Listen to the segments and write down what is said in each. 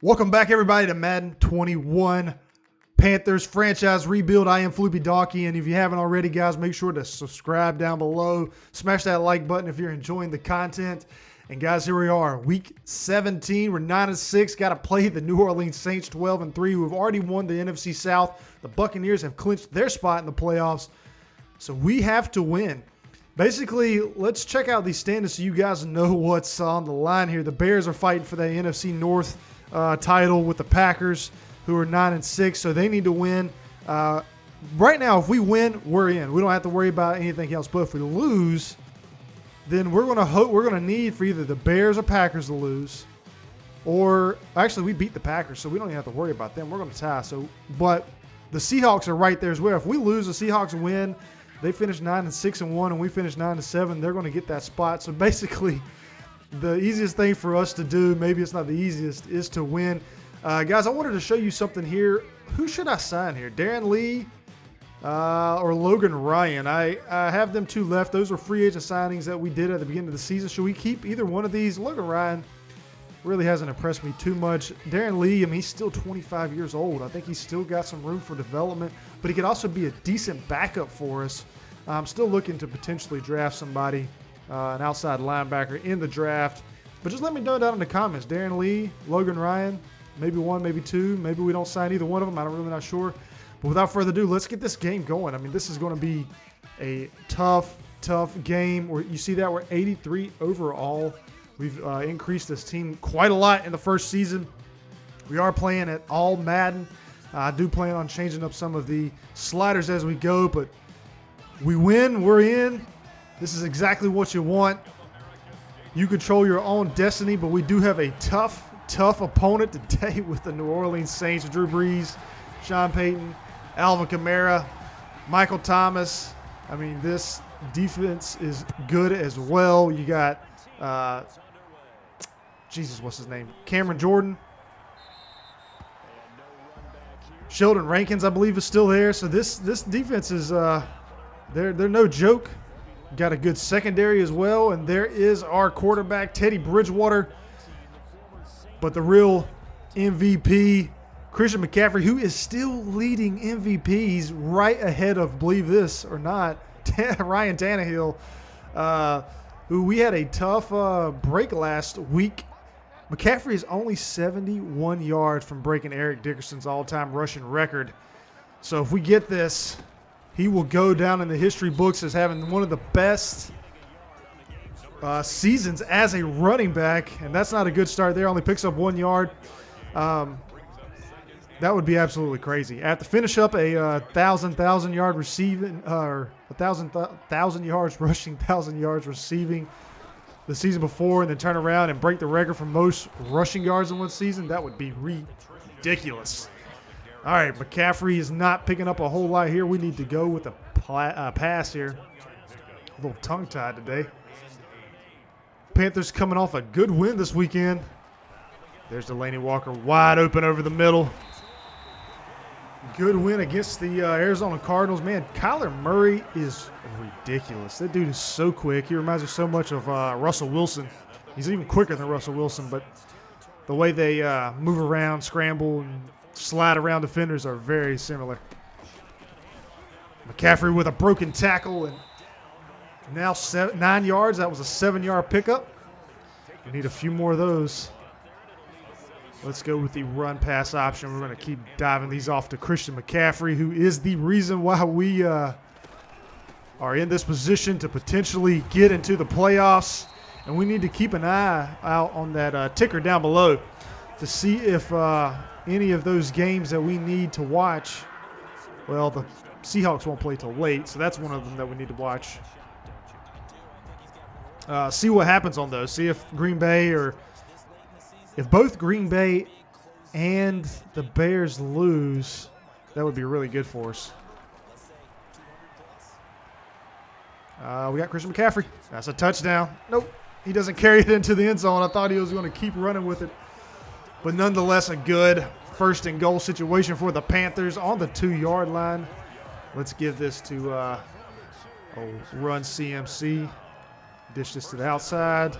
Welcome back, everybody, to Madden 21 Panthers franchise rebuild. I am Floopy Donkey, and if you haven't already, guys, make sure to subscribe down below. Smash that like button if you're enjoying the content. And guys, here we are, week 17. We're 9-6. Got to play the New Orleans Saints, 12-3, who have already won the NFC South. The Buccaneers have clinched their spot in the playoffs, so we have to win. Basically, let's check out these standings so you guys know what's on the line here. The Bears are fighting for the NFC North title with the Packers, who are 9-6, so they need to win. Right now, if we win, we're in. We don't have to worry about anything else. But if we lose, then we're gonna need for either the Bears or Packers to lose, or actually we beat the Packers, so we don't even have to worry about them. We're gonna tie. So, but the Seahawks are right there as well. If we lose, the Seahawks win. They finish 9-6-1, and we finish 9-7. They're gonna get that spot. So basically, the easiest thing for us to do, maybe it's not the easiest, is to win. Guys, I wanted to show you something here. Who should I sign here? Darren Lee or Logan Ryan? I have them two left. Those were free agent signings that we did at the beginning of the season. Should we keep either one of these? Logan Ryan really hasn't impressed me too much. Darren Lee, I mean, he's still 25 years old. I think he's still got some room for development, but he could also be a decent backup for us. I'm still looking to potentially draft somebody, an outside linebacker in the draft. But just let me know down in the comments. Darren Lee, Logan Ryan, maybe one, maybe two. Maybe we don't sign either one of them. I'm really not sure. But without further ado, let's get this game going. I mean, this is going to be a tough game. You see that we're 83 overall. We've increased this team quite a lot in the first season. We are playing at all Madden. I do plan on changing up some of the sliders as we go, but we win, we're in. This is exactly what you want. You control your own destiny, but we do have a tough opponent today with the New Orleans Saints. Drew Brees, Sean Payton, Alvin Kamara, Michael Thomas. I mean, this defense is good as well. You got, what's his name? Cameron Jordan. Sheldon Rankins, I believe, is still there. So this defense is they're no joke. Got a good secondary as well, and there is our quarterback, Teddy Bridgewater. But the real MVP, Christian McCaffery, who is still leading MVPs, right ahead of, believe this or not, Ryan Tannehill, who we had a tough break last week. McCaffrey is only 71 yards from breaking Eric Dickerson's all-time rushing record. So if we get this, he will go down in the history books as having one of the best seasons as a running back, and that's not a good start there. Only picks up 1 yard. That would be absolutely crazy. I have to finish up a thousand yard receiving, or thousand yards rushing, 1,000 yards receiving the season before, and then turn around and break the record for most rushing yards in one season. That would be ridiculous. All right, McCaffrey is not picking up a whole lot here. We need to go with a pass here. A little tongue-tied today. Panthers coming off a good win this weekend. There's Delaney Walker wide open over the middle. Good win against the Arizona Cardinals. Man, Kyler Murray is ridiculous. That dude is so quick. He reminds me so much of Russell Wilson. He's even quicker than Russell Wilson, but the way they move around, scramble, and slide around defenders are very similar. McCaffrey with a broken tackle, and now 9 yards. That was a 7-yard pickup. We need a few more of those. Let's go with the run-pass option. We're going to keep diving these off to Christian McCaffrey, who is the reason why we are in this position to potentially get into the playoffs. And we need to keep an eye out on that ticker down below to see if any of those games that we need to watch, well, the Seahawks won't play till late, so that's one of them that we need to watch. See what happens on those. See if Green Bay, or if both Green Bay and the Bears lose, that would be really good for us. We got Christian McCaffrey. That's a touchdown. Nope. He doesn't carry it into the end zone. I thought he was going to keep running with it. But nonetheless, a good first and goal situation for the Panthers on the 2-yard line. Let's give this to run CMC. Dish this to the outside.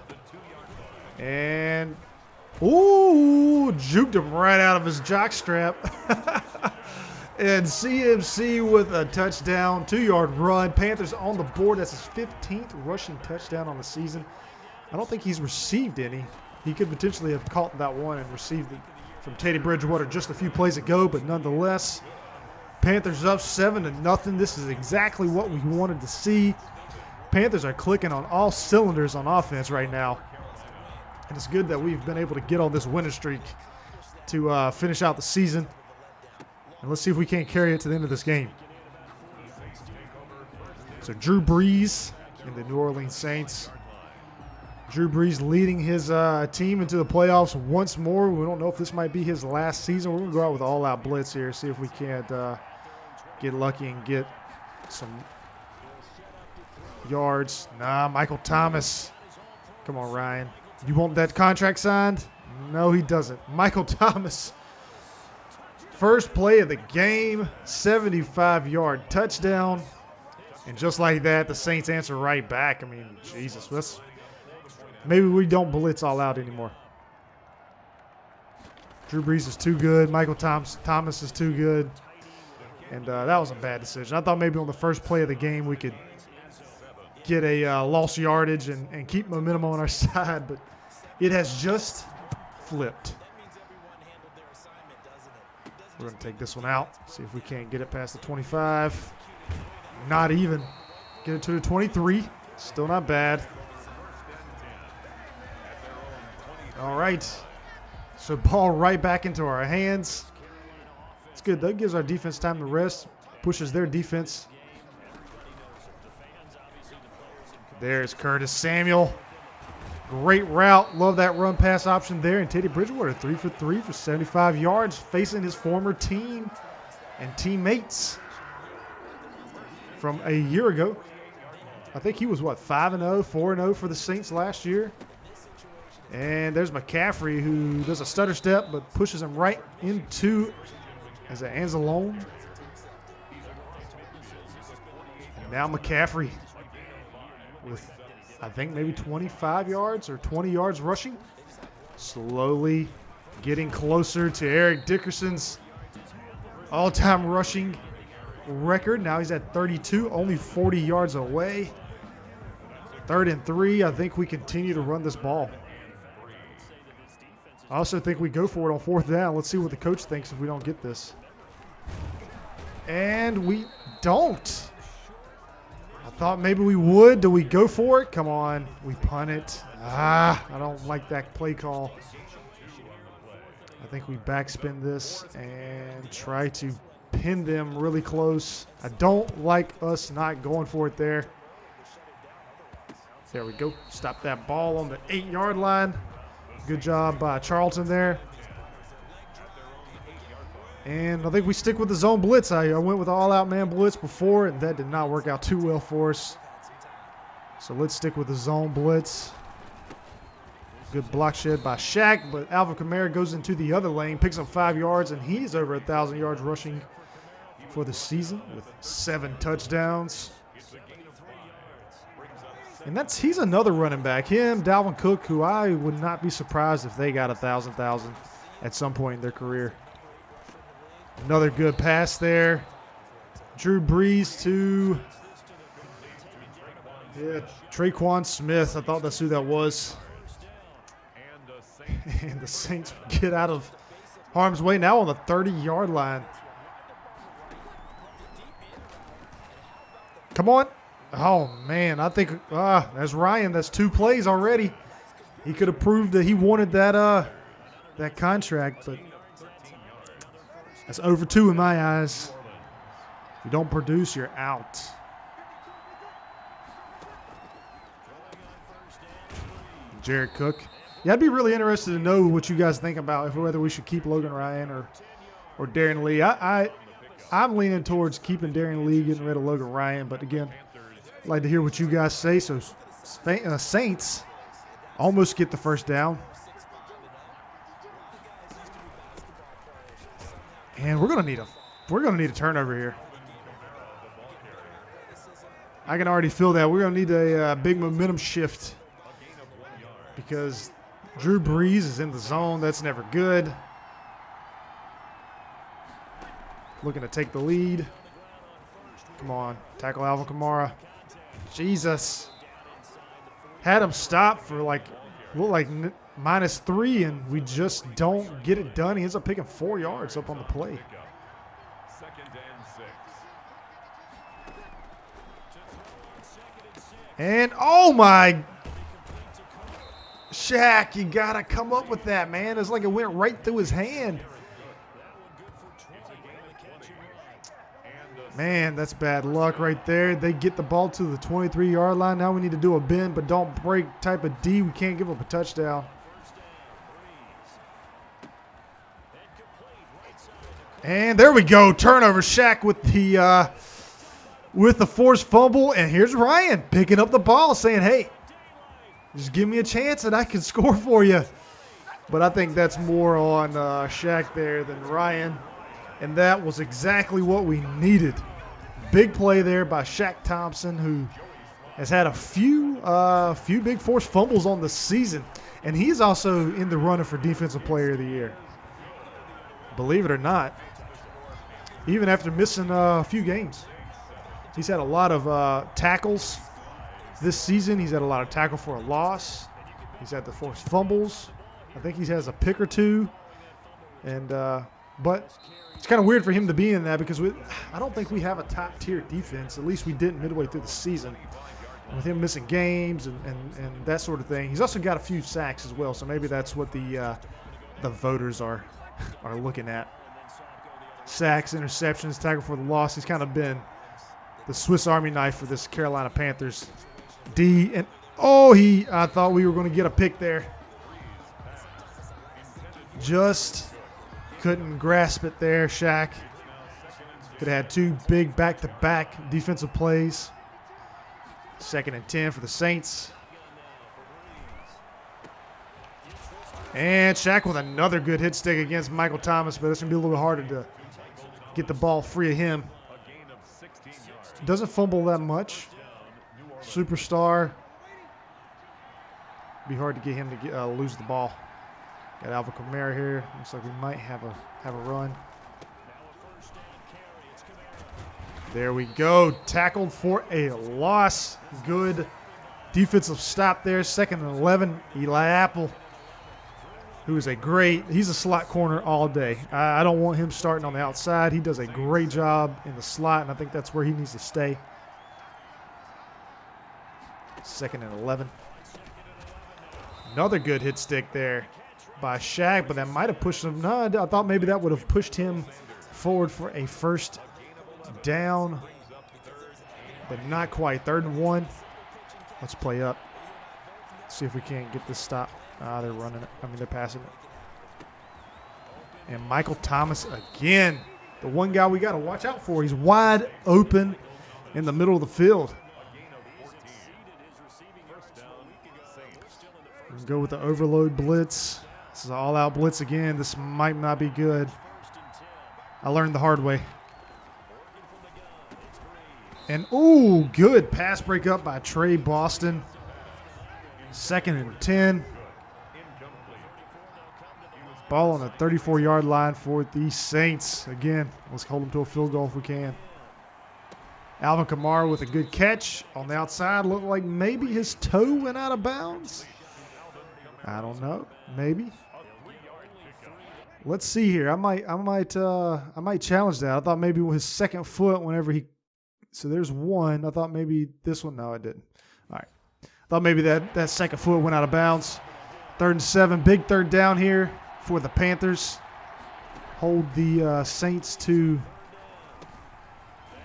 And Ooh, juked him right out of his jockstrap. And CMC with a touchdown, 2-yard run. Panthers on the board. That's his 15th rushing touchdown on the season. I don't think he's received any. He could potentially have caught that one and received it from Teddy Bridgewater just a few plays ago, but nonetheless, Panthers up 7-0. This is exactly what we wanted to see. Panthers are clicking on all cylinders on offense right now. And it's good that we've been able to get on this winning streak to finish out the season. And let's see if we can't carry it to the end of this game. So Drew Brees and the New Orleans Saints. Drew Brees leading his team into the playoffs once more. We don't know if this might be his last season. We're going to go out with all-out blitz here, see if we can't get lucky and get some yards. Nah, Michael Thomas. Come on, Ryan. You want that contract signed? No, he doesn't. Michael Thomas. First play of the game, 75-yard touchdown. And just like that, the Saints answer right back. I mean, Jesus. Maybe we don't blitz all out anymore. Drew Brees is too good. Michael Thomas is too good. And that was a bad decision. I thought maybe on the first play of the game we could get a lost yardage and keep momentum on our side. But it has just flipped. We're going to take this one out. See if we can't get it past the 25. Not even. Get it to the 23. Still not bad. All right. So ball right back into our hands. It's good. That gives our defense time to rest. Pushes their defense. There's Curtis Samuel. Great route. Love that run pass option there. And Teddy Bridgewater 3 for 3 for 75 yards facing his former team and teammates from a year ago. I think he was, what, 5-0, 4-0 for the Saints last year. And there's McCaffery, who does a stutter step but pushes him right into as it ends alone. And now McCaffery with, I think, maybe 25 yards or 20 yards rushing. Slowly getting closer to Eric Dickerson's all-time rushing record. Now he's at 32, only 40 yards away. 3rd and 3. I think we continue to run this ball. I also think we go for it on 4th down. Let's see what the coach thinks if we don't get this. And we don't. I thought maybe we would. Do we go for it? Come on. We punt it. I don't like that play call. I think we backspin this and try to pin them really close. I don't like us not going for it there. There we go. Stop that ball on the 8-yard line. Good job by Charlton there. And I think we stick with the zone blitz. I went with all-out man blitz before, and that did not work out too well for us. So let's stick with the zone blitz. Good block shed by Shaq, but Alvin Kamara goes into the other lane, picks up 5 yards, and he's over 1,000 yards rushing for the season with 7 touchdowns. And he's another running back. Him, Dalvin Cook, who I would not be surprised if they got 1,000 at some point in their career. Another good pass there. Drew Brees to Traquan Smith. I thought that's who that was. And the Saints get out of harm's way now on the 30-yard line. Come on. Oh, man, I think that's Ryan. That's 2 plays already. He could have proved that he wanted that contract, but that's over 2 in my eyes. If you don't produce, you're out. Jared Cook. Yeah, I'd be really interested to know what you guys think about whether we should keep Logan Ryan or Darren Lee. I'm leaning towards keeping Darren Lee, getting rid of Logan Ryan, but again, I'd like to hear what you guys say. So Saints almost get the first down. And we're gonna need a turnover here. I can already feel that. We're gonna need a big momentum shift because Drew Brees is in the zone. That's never good. Looking to take the lead. Come on. Tackle Alvin Kamara. Jesus. Had him stop for looked like -3, and we just don't get it done. He ends up picking 4 yards up on the play. And, oh my. Shaq, you got to come up with that, man. It's like it went right through his hand. Man, that's bad luck right there. They get the ball to the 23-yard line. Now we need to do a bend, but don't break type of D. We can't give up a touchdown. And there we go. Turnover. Shaq with the forced fumble. And here's Ryan picking up the ball saying, hey, just give me a chance and I can score for you. But I think that's more on Shaq there than Ryan. And that was exactly what we needed. Big play there by Shaq Thompson, who has had a few big forced fumbles on the season. And he's also in the running for Defensive Player of the Year. Believe it or not. Even after missing a few games. He's had a lot of tackles this season. He's had a lot of tackle for a loss. He's had the forced fumbles. I think he has a pick or two. And but it's kind of weird for him to be in that because I don't think we have a top-tier defense. At least we didn't midway through the season. With him missing games and that sort of thing. He's also got a few sacks as well, so maybe that's what the voters are looking at. Sacks, interceptions, tackle for the loss. He's kind of been the Swiss Army knife for this Carolina Panthers D. And I thought we were going to get a pick there. Just couldn't grasp it there, Shaq. Could have had 2 big back-to-back defensive plays. 2nd and 10 for the Saints. And Shaq with another good hit stick against Michael Thomas, but it's going to be a little bit harder to get the ball free of him. Doesn't fumble that much. Superstar. Be hard to get him to lose the ball. Got Alvin Kamara here. Looks like we might have a run. There we go. Tackled for a loss. Good defensive stop there. 2nd and 11. Eli Apple, who is he's a slot corner all day. I don't want him starting on the outside. He does a great job in the slot, and I think that's where he needs to stay. 2nd and 11. Another good hit stick there by Shaq, but that might have pushed him. No, I thought maybe that would have pushed him forward for a first down, but not quite. 3rd and 1. Let's play up. See if we can't get this stop. They're running it. They're passing it. And Michael Thomas again. The one guy we got to watch out for. He's wide open in the middle of the field. We'll go with the overload blitz. This is an all-out blitz again. This might not be good. I learned the hard way. And, good pass breakup by Trey Boston. 2nd and 10. Ball on the 34-yard line for the Saints. Again, let's hold them to a field goal if we can. Alvin Kamara with a good catch on the outside. Looked like maybe his toe went out of bounds. I don't know. Maybe. Let's see here. I might challenge that. I thought maybe with his 2nd foot whenever he. So there's one. I thought maybe this one. No, it didn't. All right. I thought maybe that 2nd foot went out of bounds. 3rd and 7. Big 3rd down here for the Panthers. Hold the Saints to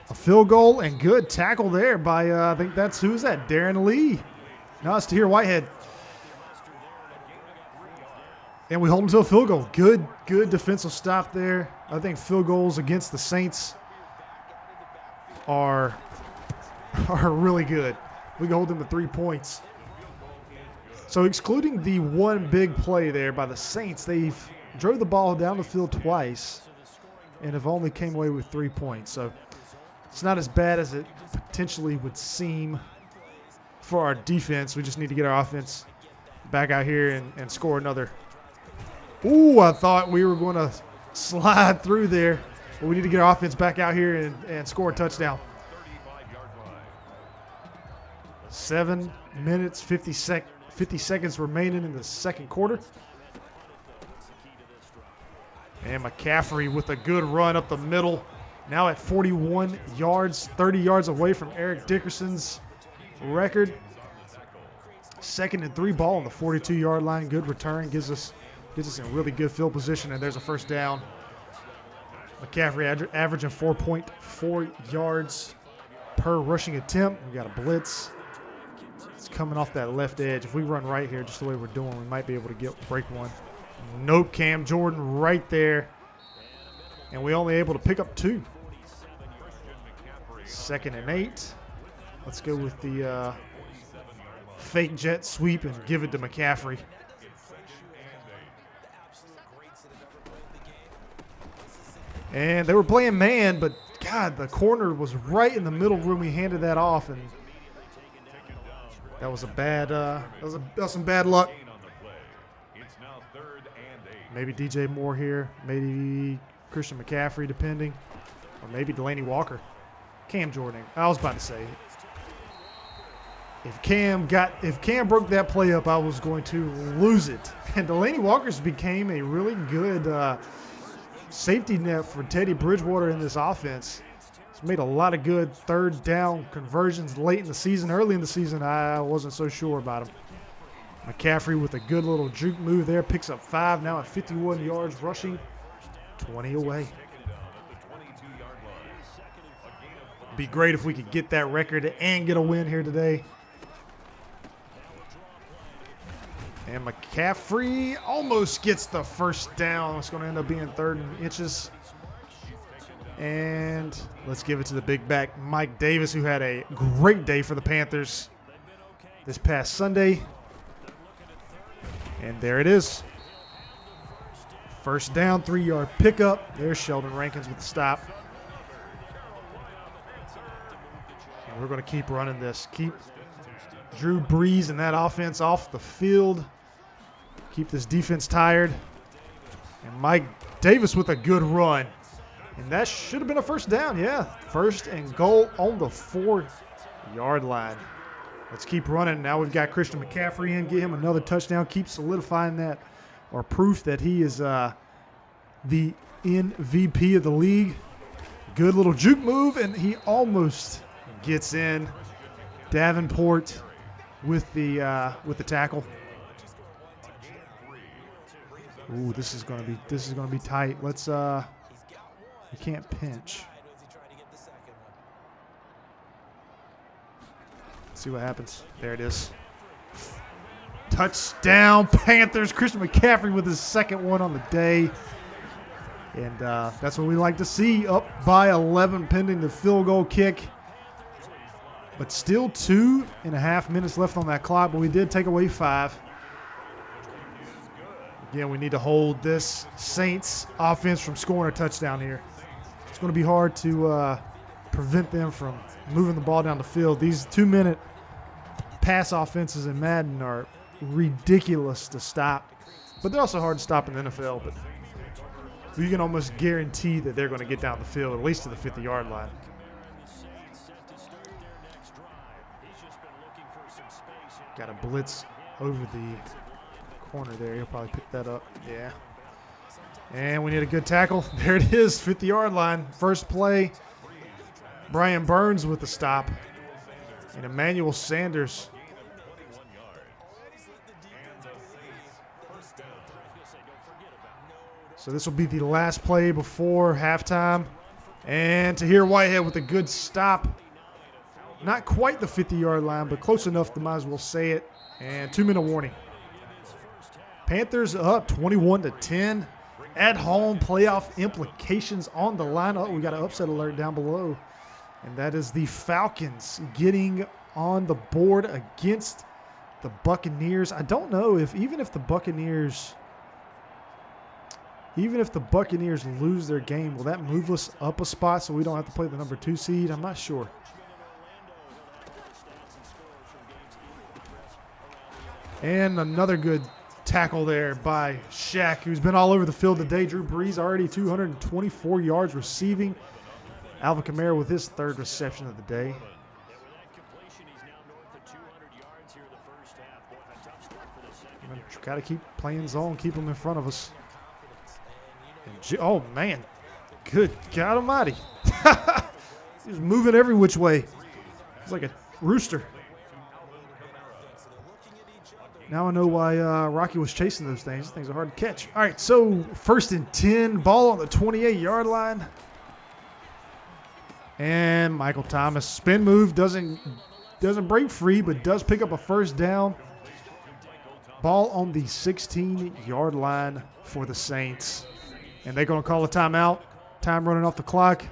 a field goal, and good tackle there by I think that's who's that? Darren Lee. No, it's Tahir Whitehead. And we hold them to a field goal. Good defensive stop there. I think field goals against the Saints are really good. We can hold them to 3 points. So excluding the one big play there by the Saints, they've drove the ball down the field twice and have only came away with 3 points. So it's not as bad as it potentially would seem for our defense. We just need to get our offense back out here and score another. Ooh, I thought we were going to slide through there. But we need to get our offense back out here and score a touchdown. 7 minutes, 50 seconds remaining in the second quarter. And McCaffery with a good run up the middle. Now at 41 yards, 30 yards away from Eric Dickerson's record. 2nd and 3 ball on the 42-yard line. Good return. Gets us in really good field position, and there's a first down. McCaffery averaging 4.4 yards per rushing attempt. We got a blitz. It's coming off that left edge. If we run right here just the way we're doing, we might be able to break one. Nope, Cam Jordan right there. And we only able to pick up 2. 2nd and 8. Let's go with the fake jet sweep and give it to McCaffery. And they were playing man, but God, the corner was right in the middle when we handed that off, and that was a bad. That was some bad luck. Maybe DJ Moore here, maybe Christian McCaffery, depending, or maybe Delaney Walker. Cam Jordan. I was about to say, if Cam broke that play up, I was going to lose it. And Delaney Walker's became a really good safety net for Teddy Bridgewater in this offense. He's made a lot of good third down conversions late in the season. Early in the season, I wasn't so sure about him. McCaffery with a good little juke move there. Picks up 5 now at 51 yards rushing. 20 away. Be great if we could get that record and get a win here today. And McCaffery almost gets the first down. It's going to end up being 3rd and inches. And let's give it to the big back, Mike Davis, who had a great day for the Panthers this past Sunday. And there it is. First down, 3-yard pickup. There's Sheldon Rankins with the stop. And we're going to keep running this. Keep Drew Brees and that offense off the field. Keep this defense tired. And Mike Davis with a good run. And that should have been a first down, yeah. 1st and goal on the 4-yard line. Let's keep running. Now we've got Christian McCaffery in. Get him another touchdown. Keep solidifying that, or proof that he is the MVP of the league. Good little juke move, and he almost gets in. Davenport with the tackle. Ooh, this is gonna be tight. Let's we can't pinch. Let's see what happens. There it is. Touchdown, Panthers. Christian McCaffery with his 2nd one on the day. And that's what we like to see. Up by 11 pending the field goal kick. But still 2.5 minutes left on that clock. But we did take away 5. Again, we need to hold this Saints offense from scoring a touchdown here. It's going to be hard to prevent them from moving the ball down the field. These 2-minute pass offenses in Madden are ridiculous to stop. But they're also hard to stop in the NFL. But you can almost guarantee that they're going to get down the field, at least to the 50-yard line. Got a blitz over the corner there. He'll probably pick that up. Yeah. And we need a good tackle. There it is, 50-yard line. First play. Brian Burns with the stop. And Emmanuel Sanders. So this will be the last play before halftime. And Tahir Whitehead with a good stop. Not quite the 50-yard line, but close enough to might as well say it. And 2-minute warning. Panthers up 21-10. At home, playoff implications on the line. Oh, we got an upset alert down below. And that is the Falcons getting on the board against the Buccaneers. I don't know if even if the Buccaneers lose their game, will that move us up a spot so we don't have to play the number 2 seed? I'm not sure. And another good tackle there by Shaq, who's been all over the field today. Drew Brees already 224 yards receiving. Alvin Kamara with his third reception of the day. Got to keep playing zone, keep them in front of us. And oh, man. Good God almighty. He's moving every which way. It's like a rooster. Now I know why Rocky was chasing those things. Those things are hard to catch. All right, so 1st and 10. Ball on the 28-yard line. And Michael Thomas. Spin move. Doesn't break free, but does pick up a first down. Ball on the 16-yard line for the Saints. And they're going to call a timeout. Time running off the clock.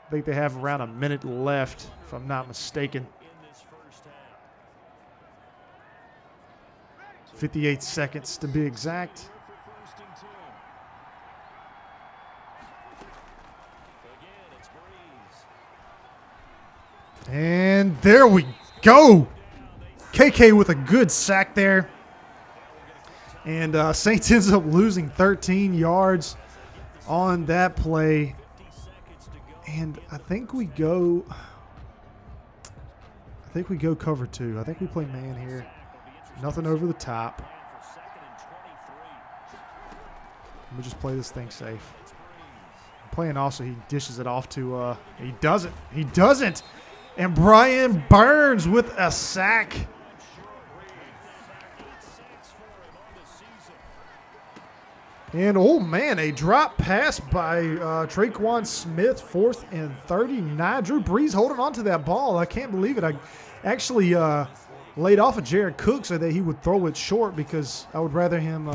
I think they have around a minute left, if I'm not mistaken. 58 seconds to be exact. And there we go. KK with a good sack there. And Saints ends up losing 13 yards on that play. And I think we go cover 2. I think we play man here. Nothing over the top. Let me just play this thing safe. Playing also, he dishes it off to, he doesn't. He doesn't. And Brian Burns with a sack. And, oh, man, a drop pass by Traquan Smith, 4th and 39. Drew Brees holding on to that ball. I can't believe it. I actually laid off of Jared Cook so that he would throw it short, because I would rather him,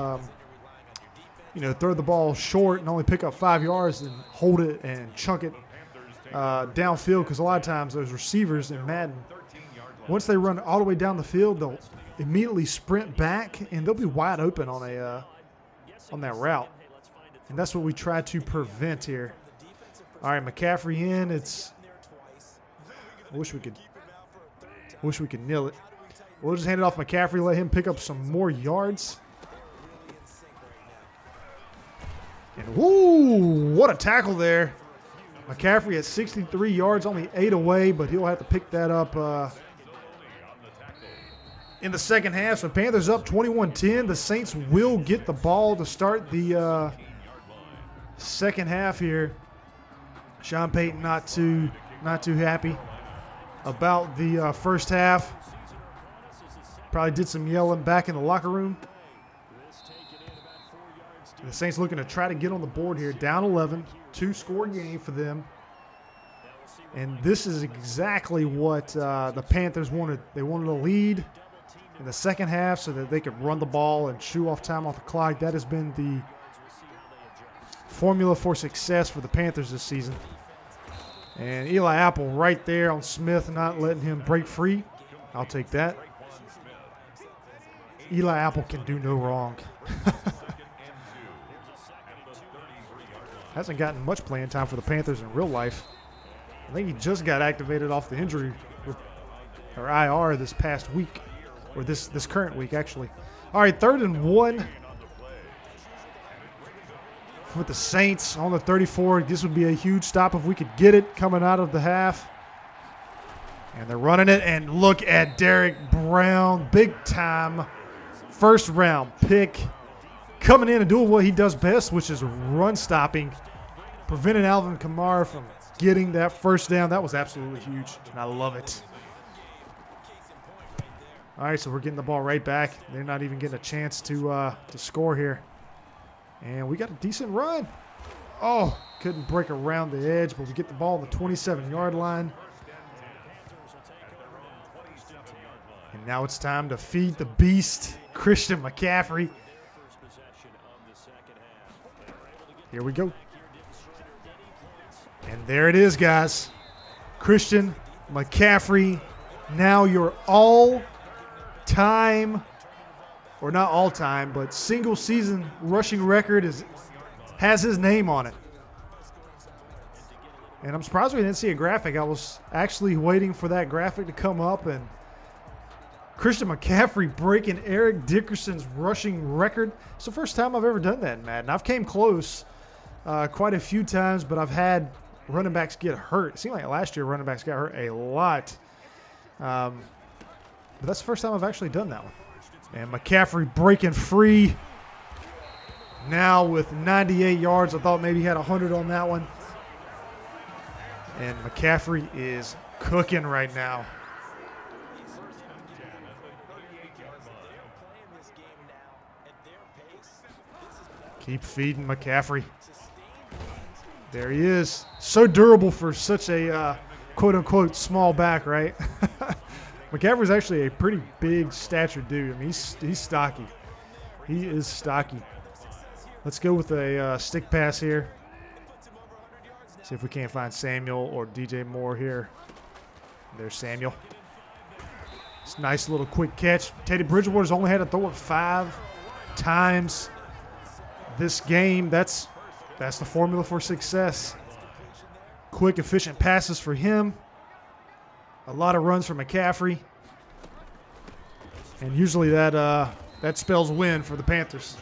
throw the ball short and only pick up 5 yards than hold it and chunk it downfield, because a lot of times those receivers in Madden, once they run all the way down the field, they'll immediately sprint back, and they'll be wide open on that route. And that's what we try to prevent here. All right, McCaffrey in. I wish we could nail it. We'll just hand it off McCaffrey, let him pick up some more yards. And whoo, what a tackle there. McCaffrey at 63 yards, only 8 away, but he'll have to pick that up in the second half. So Panthers up 21-10. The Saints will get the ball to start the second half here. Sean Payton not too happy about the first half. Probably did some yelling back in the locker room. And the Saints looking to try to get on the board here. Down 11, 2-score game for them. And this is exactly what the Panthers wanted. They wanted a lead in the second half so that they could run the ball and chew off time off the clock. That has been the formula for success for the Panthers this season. And Eli Apple right there on Smith, not letting him break free. I'll take that. Eli Apple can do no wrong. Hasn't gotten much playing time for the Panthers in real life. I think he just got activated off the injury or IR this past week, or this current week actually. All right, 3rd and 1 with the Saints on the 34. This would be a huge stop if we could get it coming out of the half. And they're running it, and look at Derek Brown, big time first round pick, coming in and doing what he does best, which is run stopping, preventing Alvin Kamara from getting that first down. That was absolutely huge, and I love it. All right, so we're getting the ball right back. They're not even getting a chance to score here. And we got a decent run. Oh, couldn't break around the edge, but we get the ball on the 27-yard line. And now it's time to feed the beast, Christian McCaffery. Here we go. And there it is, guys. Christian McCaffery, now your all-time, or not all-time, but single-season rushing record has his name on it. And I'm surprised we didn't see a graphic. I was actually waiting for that graphic to come up, and Christian McCaffery breaking Eric Dickerson's rushing record. It's the first time I've ever done that in Madden. I've came close quite a few times, but I've had running backs get hurt. It seemed like last year running backs got hurt a lot. But that's the first time I've actually done that one. And McCaffery breaking free. Now with 98 yards. I thought maybe he had 100 on that one. And McCaffery is cooking right now. Keep feeding McCaffery. There he is. So durable for such a quote-unquote small back, right? McCaffery's actually a pretty big stature dude. I mean, he's stocky. He is stocky. Let's go with a stick pass here. See if we can't find Samuel or DJ Moore here. There's Samuel. It's a nice little quick catch. Teddy Bridgewater's only had to throw it 5 times this game. That's the formula for success. Quick, efficient passes for him. A lot of runs for McCaffery. And usually that spells win for the Panthers.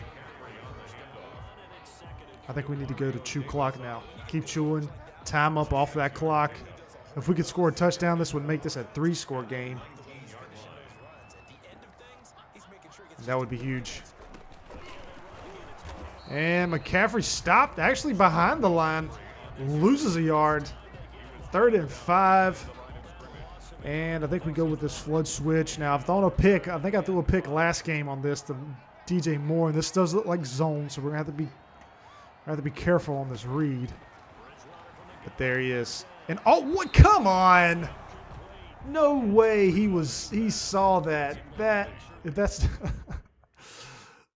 I think we need to go to chew clock now. Keep chewing. Time up off that clock. If we could score a touchdown, this would make this a 3-score game. That would be huge. And McCaffery stopped actually behind the line. Loses a yard. 3rd and 5. And I think we go with this flood switch. Now, I've thrown a pick. I think I threw a pick last game on this to DJ Moore. And this does look like zone, so we're going to have to be careful on this read. But there he is. And oh, what? Come on. No way he saw that. If that's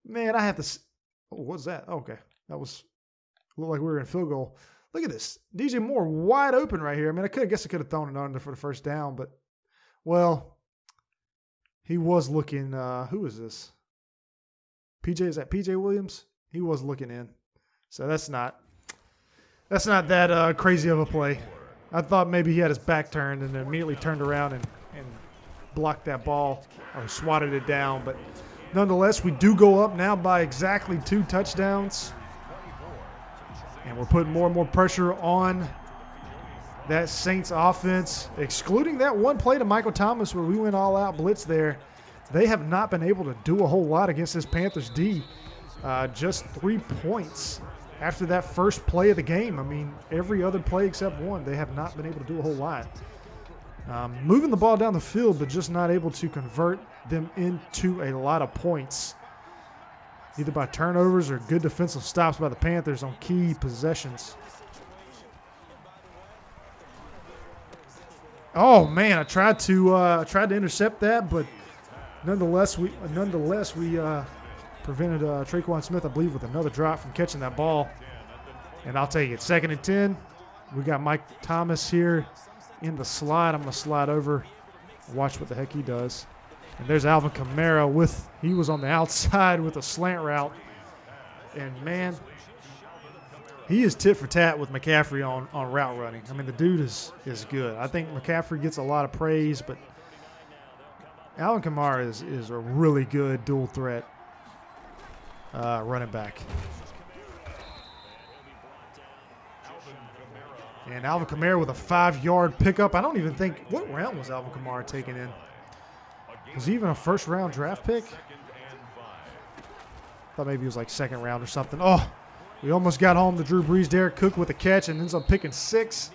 man, I have to. Oh, what's that? Oh, okay. That was looked like we were in field goal. Look at this. DJ Moore wide open right here. I mean, I guess I could have thrown it under for the first down, but well, he was looking. Who is this? Is that PJ Williams? He was looking in. So that's not that crazy of a play. I thought maybe he had his back turned and then immediately turned around and blocked that ball or swatted it down. But nonetheless, we do go up now by exactly 2 touchdowns. And we're putting more and more pressure on that Saints offense. Excluding that one play to Michael Thomas where we went all-out blitz there, they have not been able to do a whole lot against this Panthers D. Just 3 points after that first play of the game. I mean, every other play except one, they have not been able to do a whole lot. Moving the ball down the field, but just not able to convert them into a lot of points, either by turnovers or good defensive stops by the Panthers on key possessions. Oh man, I tried to intercept that, but nonetheless we prevented Traquan Smith, I believe, with another drop from catching that ball. And I'll take it. 2nd and 10. We got Mike Thomas here in the slide. I'm going to slide over, watch what the heck he does. And there's Alvin Kamara he was on the outside with a slant route. And man, he is tit for tat with McCaffery on route running. I mean, the dude is good. I think McCaffery gets a lot of praise, but Alvin Kamara is a really good dual threat running back. And Alvin Kamara with a 5-yard pickup. I don't even think, what round was Alvin Kamara taken in? Was he even a 1st-round draft pick? Thought maybe he was like 2nd round or something. Oh, we almost got home to Drew Brees. Derek Cook with a catch and ends up picking 6.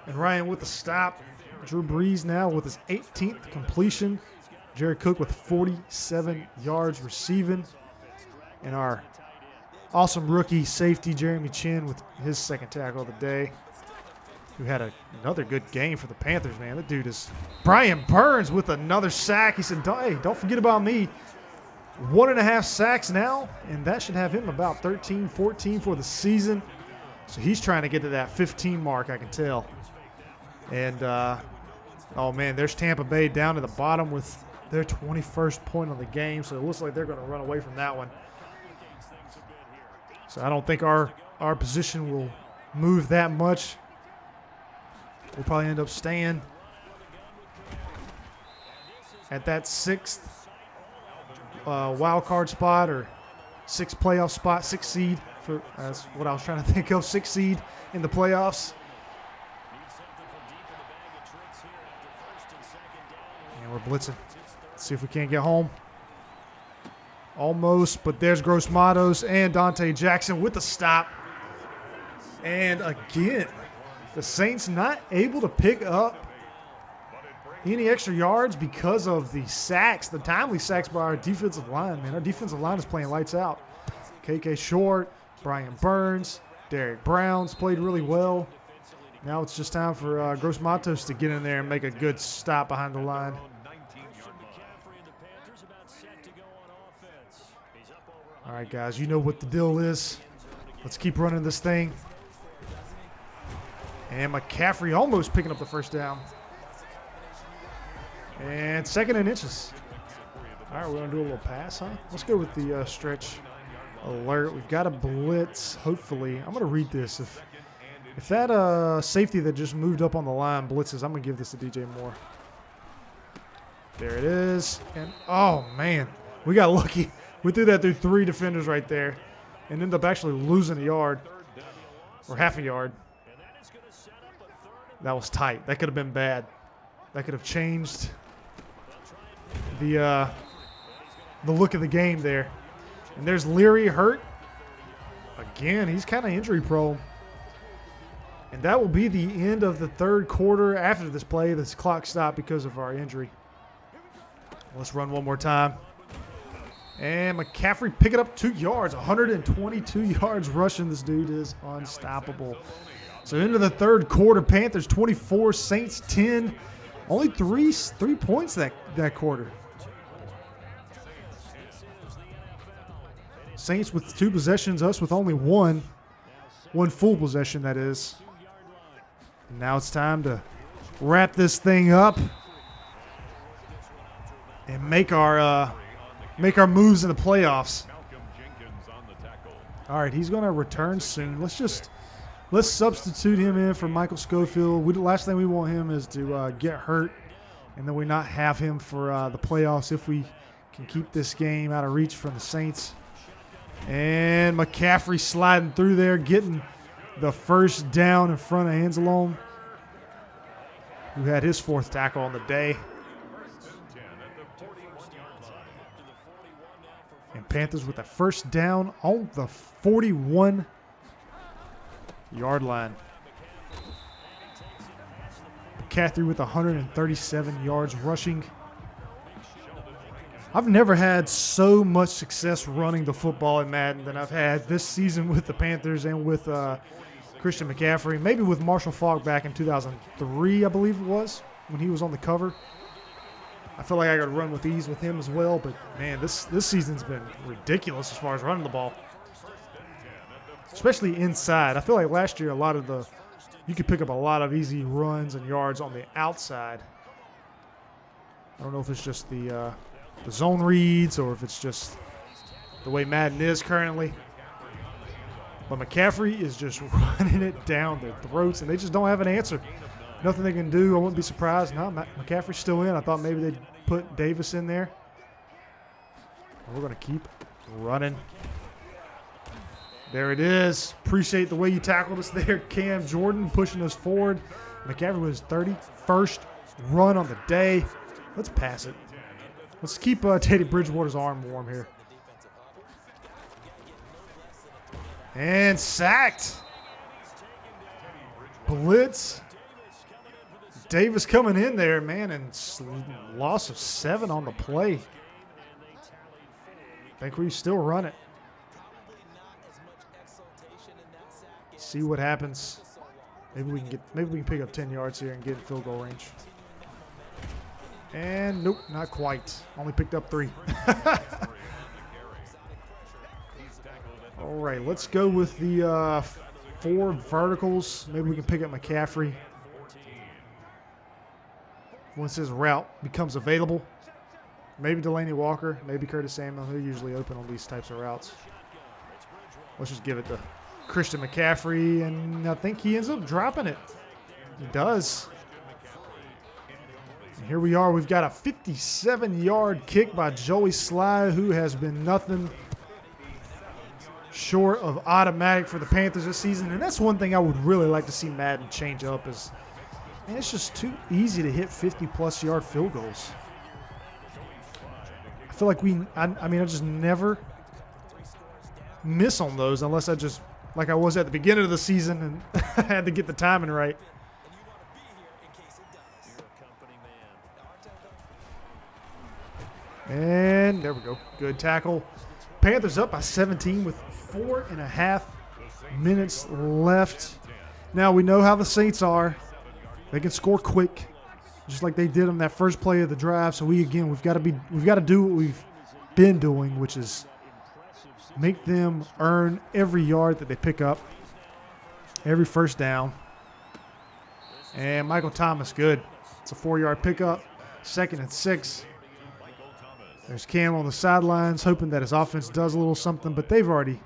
And Ryan with the stop. Drew Brees now with his 18th completion. Jared Cook with 47 yards receiving. And our awesome rookie safety, Jeremy Chin, with his 2nd tackle of the day, who had another good game for the Panthers, man. That dude is Brian Burns with another sack. He said, hey, don't forget about me. 1.5 sacks now, and that should have him about 13, 14 for the season. So he's trying to get to that 15 mark, I can tell. And, oh, man, there's Tampa Bay down to the bottom with their 21st point on the game. So it looks like they're going to run away from that one. So I don't think our position will move that much. We'll probably end up staying. at that 6th wild card spot, or 6th playoff spot, 6th seed. That's what I was trying to think of, 6th seed in the playoffs. And we're blitzing. Let's see if we can't get home. Almost, but there's Gross Matos and Dante Jackson with the stop. And again, the Saints not able to pick up any extra yards because of the sacks, the timely sacks by our defensive line. Man, our defensive line is playing lights out. KK Short, Brian Burns, Derek Browns played really well. Now it's just time for Gross Matos to get in there and make a good stop behind the line. All right, guys, you know what the deal is. Let's keep running this thing. And McCaffery almost picking up the first down. And 2nd and inches. All right, we're going to do a little pass, huh? Let's go with the stretch alert. We've got a blitz, hopefully. I'm going to read this. If that safety that just moved up on the line blitzes, I'm going to give this to DJ Moore. There it is. And, oh, man, we got lucky. We threw that through 3 defenders right there and ended up actually losing a yard or half a yard. That was tight. That could have been bad. That could have changed the look of the game there. And there's Leary hurt. Again, he's kind of injury prone. And that will be the end of the 3rd quarter. After this play, this clock stopped because of our injury. Let's run one more time. And McCaffery picking up 2 yards, 122 yards rushing. This dude is unstoppable. So into the 3rd quarter, Panthers 24, Saints 10. Only three points that quarter. Saints with 2 possessions, us with only one full possession, that is. And now it's time to wrap this thing up and make our moves in the playoffs. All right, he's going to return soon. Let's substitute him in for Michael Schofield. The last thing we want him is to get hurt, and then we not have him for the playoffs if we can keep this game out of reach from the Saints. And McCaffery sliding through there, getting the first down in front of Anzalone, who had his 4th tackle on the day. And Panthers with the first down on the 41-yard line. McCaffery with 137 yards rushing. I've never had so much success running the football in Madden than I've had this season with the Panthers and with Christian McCaffery. Maybe with Marshall Faulk back in 2003, I believe it was, when he was on the cover. I feel like I could run with ease with him as well, but man, this season's been ridiculous as far as running the ball, especially inside. I feel like last year you could pick up a lot of easy runs and yards on the outside. I don't know if it's just the zone reads or if it's just the way Madden is currently. But McCaffery is just running it down their throats, and they just don't have an answer. Nothing they can do. I wouldn't be surprised. No, McCaffrey's still in. I thought maybe they'd put Davis in there. We're going to keep running. There it is. Appreciate the way you tackled us there, Cam Jordan, pushing us forward. McCaffery with his 31st run on the day. Let's pass it. Let's keep Teddy Bridgewater's arm warm here. And sacked. Blitz. Davis coming in there, man, and loss of 7 on the play. I think we still run it. See what happens. Maybe we can pick up 10 yards here and get in field goal range. And nope, not quite. Only picked up 3. All right, let's go with the 4 verticals. Maybe we can pick up McCaffery once his route becomes available. Maybe Delaney Walker, maybe Curtis Samuel. They're usually open on these types of routes. Let's just give it to Christian McCaffery, and I think he ends up dropping it. He does. Here we are. We've got a 57-yard kick by Joey Sly, who has been nothing short of automatic for the Panthers this season. And that's one thing I would really like to see Madden change up is, man, it's just too easy to hit 50-plus yard field goals. I feel like I just never miss on those unless I just, like I was at the beginning of the season and I had to get the timing right. And there we go. Good tackle. Panthers up by 17 with 4.5 minutes left. Now we know how the Saints are. They can score quick, just like they did on that first play of the drive. So we've got to do what we've been doing, which is make them earn every yard that they pick up, every first down. And Michael Thomas, good. It's a 4-yard pickup, 2nd and 6. There's Cam on the sidelines, hoping that his offense does a little something, but they've already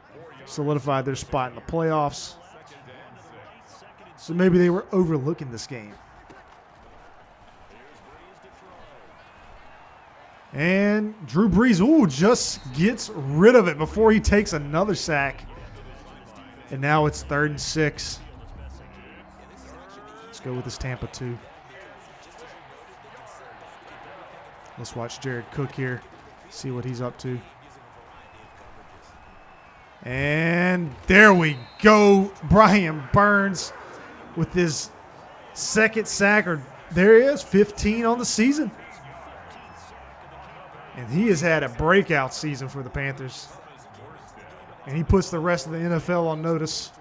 solidified their spot in the playoffs. So maybe they were overlooking this game. And Drew Brees, just gets rid of it before he takes another sack. And now it's 3rd and 6. Let's go with this Tampa 2. Let's watch Jared Cook here, see what he's up to. And there we go. Brian Burns with his 2nd sack. There he is, 15 on the season. And he has had a breakout season for the Panthers. And he puts the rest of the NFL on notice.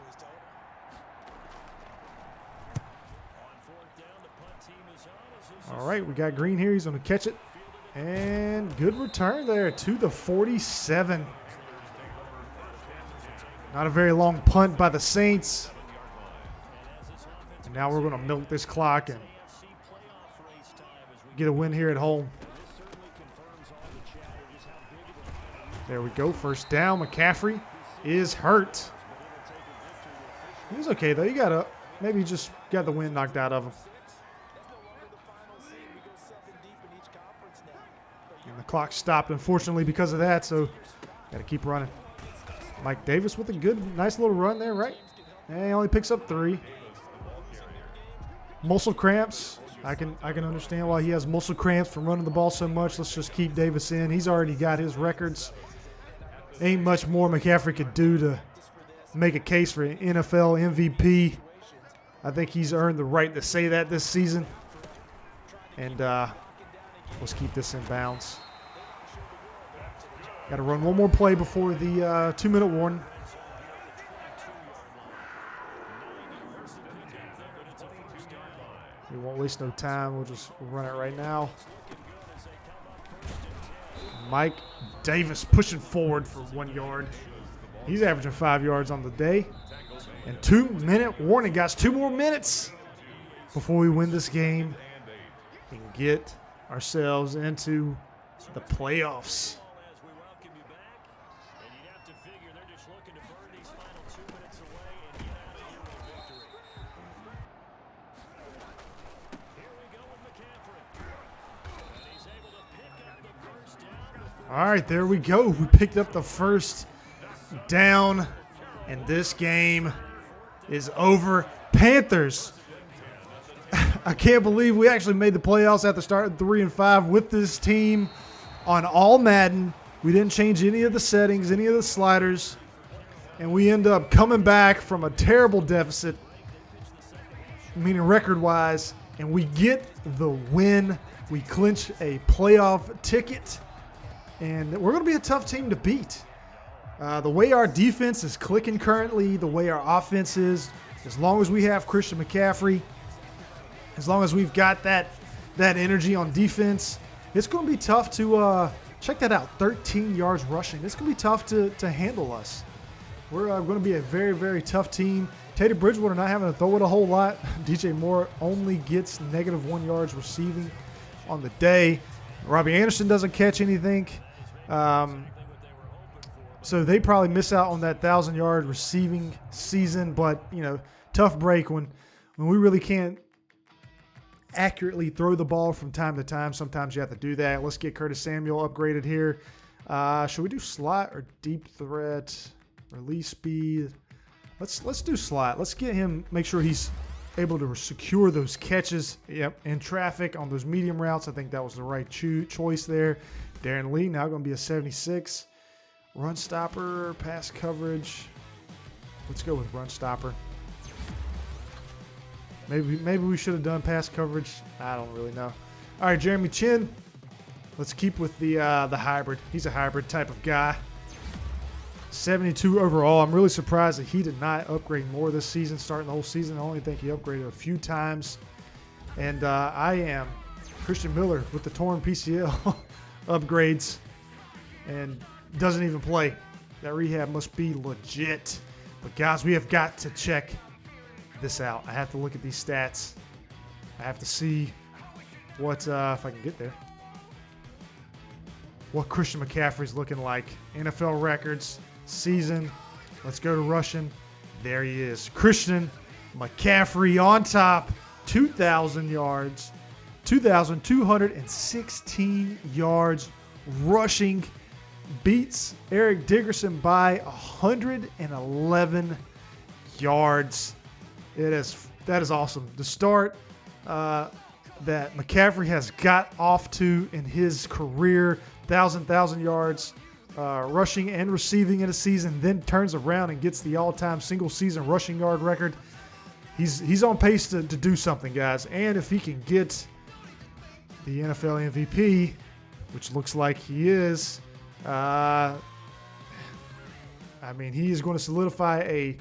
All right, we got Green here. He's going to catch it. And good return there to the 47. Not a very long punt by the Saints. And now we're going to milk this clock and get a win here at home. There we go. First down. McCaffery is hurt. He was okay, though. He got up. Maybe just got the wind knocked out of him. And the clock stopped, unfortunately, because of that, so got to keep running. Mike Davis with a good, nice little run there, right? And he only picks up 3. Muscle cramps. I can understand why he has muscle cramps from running the ball so much. Let's just keep Davis in. He's already got his records. Ain't much more McCaffrey could do to make a case for an NFL MVP. I think he's earned the right to say that this season. And let's keep this in bounds. Got to run one more play before the 2-minute warning. We won't waste no time. We'll just run it right now. Mike Davis pushing forward for 1 yard. He's averaging 5 yards on the day. And 2-minute warning, guys. 2 more minutes before we win this game and get ourselves into the playoffs. All right, there we go. We picked up the first down, and this game is over. Panthers, I can't believe we actually made the playoffs after starting 3-5 with this team on all Madden. We didn't change any of the settings, any of the sliders, and we end up coming back from a terrible deficit, meaning record-wise, and we get the win. We clinch a playoff ticket. And we're going to be a tough team to beat. The way our defense is clicking currently, the way our offense is, as long as we have Christian McCaffery, as long as we've got that energy on defense, it's going to be tough to check that out. 13 yards rushing. It's going to be tough to handle us. We're going to be a very, very tough team. Teddy Bridgewater not having to throw it a whole lot. DJ Moore only gets -1 yards receiving on the day. Robbie Anderson doesn't catch anything. So they probably miss out on that 1,000-yard receiving season, but, tough break when we really can't accurately throw the ball from time to time. Sometimes you have to do that. Let's get Curtis Samuel upgraded here. Should we do slot or deep threat? Release speed. Let's do slot. Let's get him, make sure he's able to secure those catches in traffic on those medium routes. I think that was the right choice there. Darren Lee now going to be a 76. Run stopper, pass coverage. Let's go with run stopper. Maybe we should have done pass coverage. I don't really know. All right, Jeremy Chin. Let's keep with the hybrid. He's a hybrid type of guy. 72 overall. I'm really surprised that he did not upgrade more this season, starting the whole season. I only think he upgraded a few times. And I am Christian Miller with the torn PCL upgrades and doesn't even play. That rehab must be legit. But guys, we have got to check this out. I have to look at these stats. I have to see what, if I can get there, what Christian McCaffery's looking like. NFL records, season. Let's go to Russian. There he is. Christian McCaffery on top. 2,000 yards. 2,216 yards rushing. Beats Eric Dickerson by 111 yards. That is awesome. The start that McCaffrey has got off to in his career, 1,000 yards rushing and receiving in a season, then turns around and gets the all-time single-season rushing yard record. He's on pace to do something, guys. And if he can get the NFL MVP, which looks like he is, I mean, he is going to solidify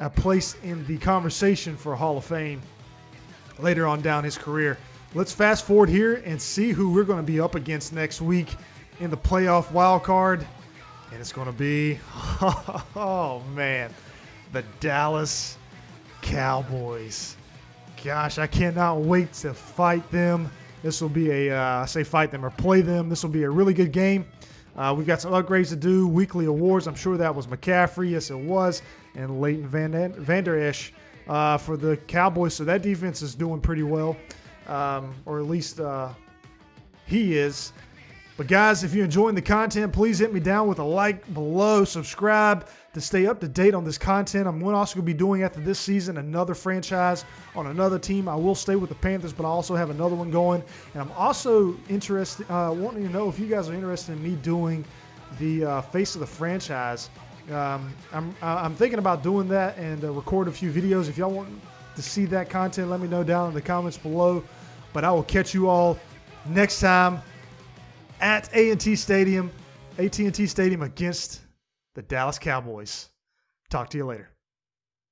a place in the conversation for Hall of Fame later on down his career. Let's fast forward here and see who we're going to be up against next week in the playoff wild card. And it's going to be, oh man, the Dallas Cowboys. Gosh, I cannot wait to fight them. This will be I say fight them or play them. This will be a really good game. We've got some upgrades to do, weekly awards. I'm sure that was McCaffrey. Yes, it was. And Leighton Vander Esch for the Cowboys. So that defense is doing pretty well, or at least he is. But guys, if you're enjoying the content, please hit me down with a like below. Subscribe to stay up to date on this content. I'm also going to be doing after this season another franchise on another team. I will stay with the Panthers, but I also have another one going. And I'm also interested, wanting to know if you guys are interested in me doing the face of the franchise. I'm thinking about doing that and record a few videos. If y'all want to see that content, let me know down in the comments below. But I will catch you all next time at AT&T Stadium against the Dallas Cowboys. Talk to you later.